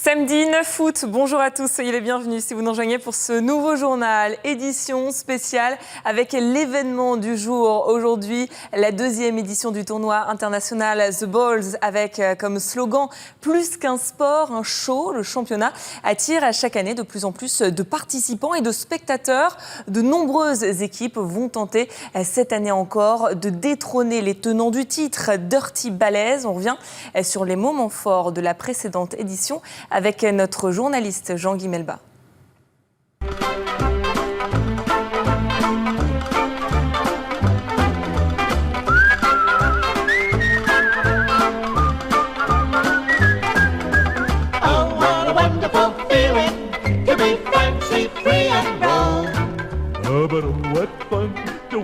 Samedi 9 août, bonjour à tous, soyez les bienvenus si vous nous rejoignez pour ce nouveau journal, édition spéciale avec l'événement du jour. Aujourd'hui, la deuxième édition du tournoi international The Balls avec comme slogan « Plus qu'un sport, un show ». Le championnat attire à chaque année de plus en plus de participants et de spectateurs. De nombreuses équipes vont tenter cette année encore de détrôner les tenants du titre, Dirty Balèze. On revient sur les moments forts de la précédente édition avec notre journaliste Jean-Guy Melba.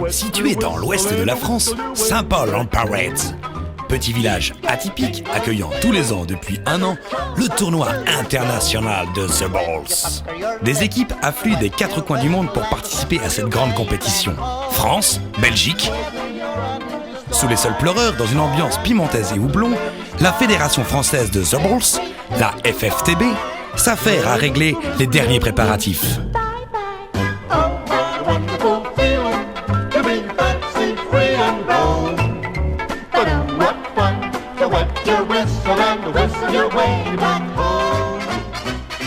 Situé dans l'ouest de la France, Saint-Paul-en-Parets. Petit village atypique accueillant tous les ans depuis un an le tournoi international de The Balls. Des équipes affluent des quatre coins du monde pour participer à cette grande compétition. France, Belgique. Sous les sols pleureurs, dans une ambiance pimentaise et houblon, la Fédération française de The Balls, la FFTB, s'affaire à régler les derniers préparatifs.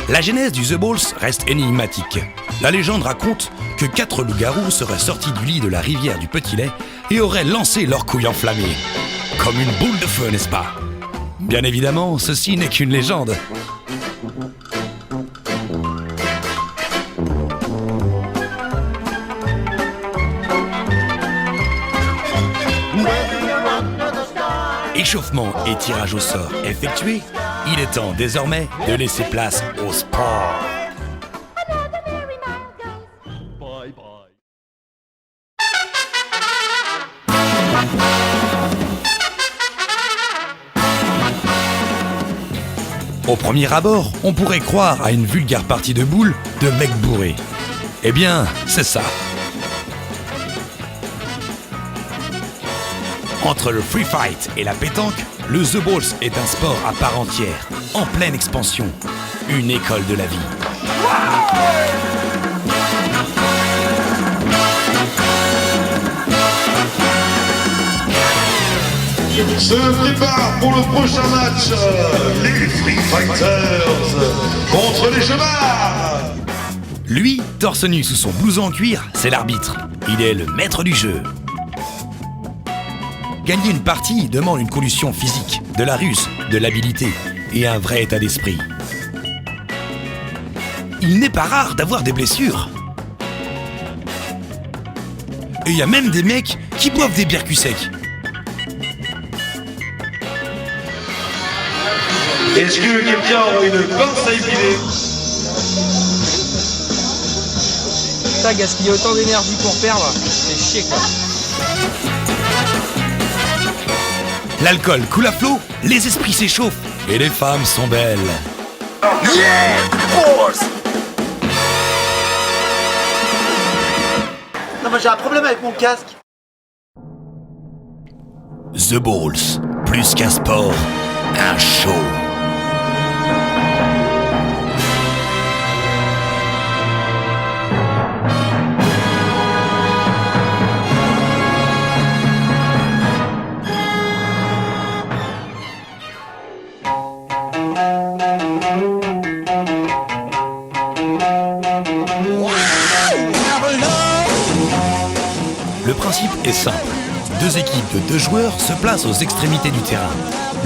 La genèse du The Balls reste énigmatique. La légende raconte que 4 loups-garous seraient sortis du lit de la rivière du Petit Lait et auraient lancé leurs couilles enflammées. Comme une boule de feu, n'est-ce pas? Bien évidemment, ceci n'est qu'une légende. Échauffement et tirage au sort effectués, il est temps désormais de laisser place au sport. Au premier abord, on pourrait croire à une vulgaire partie de boules de mecs bourrés. Eh bien, c'est ça. Entre le free fight et la pétanque, le The Balls est un sport à part entière, en pleine expansion. Une école de la vie. Se prépare pour le prochain match, les Free Fighters contre les chevards. Lui, torse nu sous son blouson en cuir, c'est l'arbitre. Il est le maître du jeu. Gagner une partie demande une condition physique, de la ruse, de l'habilité et un vrai état d'esprit. Il n'est pas rare d'avoir des blessures. Et il y a même des mecs qui boivent des bières cul sec. Est-ce que quelqu'un aura une pince à épiler? Putain, gaspiller autant d'énergie pour perdre, c'est chier quoi. L'alcool coule à flot, les esprits s'échauffent et les femmes sont belles. Yeah, boss. Non mais j'ai un problème avec mon casque. The Balls, plus qu'un sport, un show. Le principe est simple. 2 équipes de 2 joueurs se placent aux extrémités du terrain.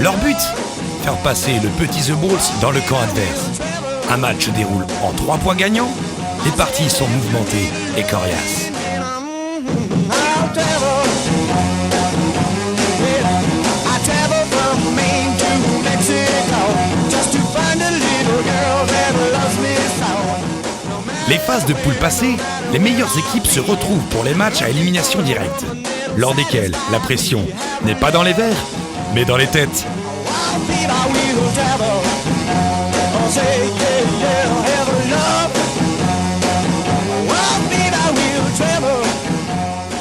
Leur but? Faire passer le petit The Balls dans le camp adverse. Un match se déroule en 3 points gagnants. Les parties sont mouvementées et coriaces. Les phases de poule passées, les meilleures équipes se retrouvent pour les matchs à élimination directe, lors desquels la pression n'est pas dans les verres, mais dans les têtes.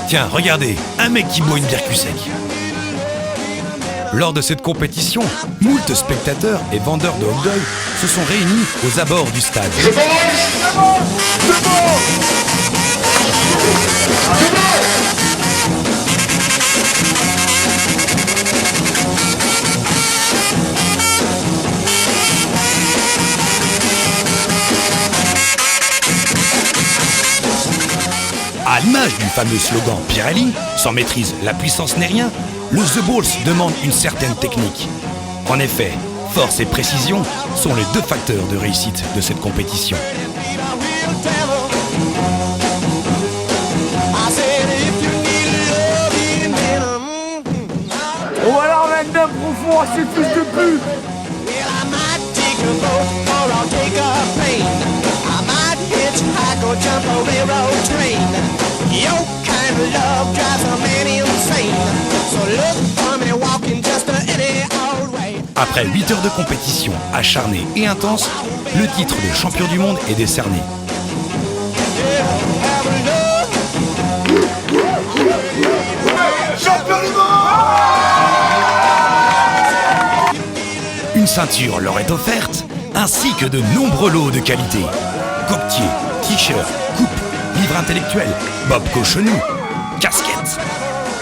Tiens, regardez, un mec qui boit une bière cul sec. Lors de cette compétition, moult spectateurs et vendeurs de hot dogs se sont réunis aux abords du stade. À l'image du fameux slogan Pirelli, sans maîtrise la puissance n'est rien, le The Balls demande une certaine technique. En effet, force et précision sont les deux facteurs de réussite de cette compétition. Oh alors maintenant profond, c'est plus de pute. Après 8 heures de compétition acharnée et intense, le titre de champion du monde est décerné. Champion du monde! Une ceinture leur est offerte, ainsi que de nombreux lots de qualité. Coquetiers, t-shirts, coupes, livres intellectuels, Bob Cochonou, casquettes.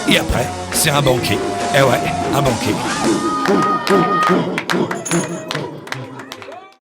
Et après, c'est un banquet. Eh ouais, un banquet.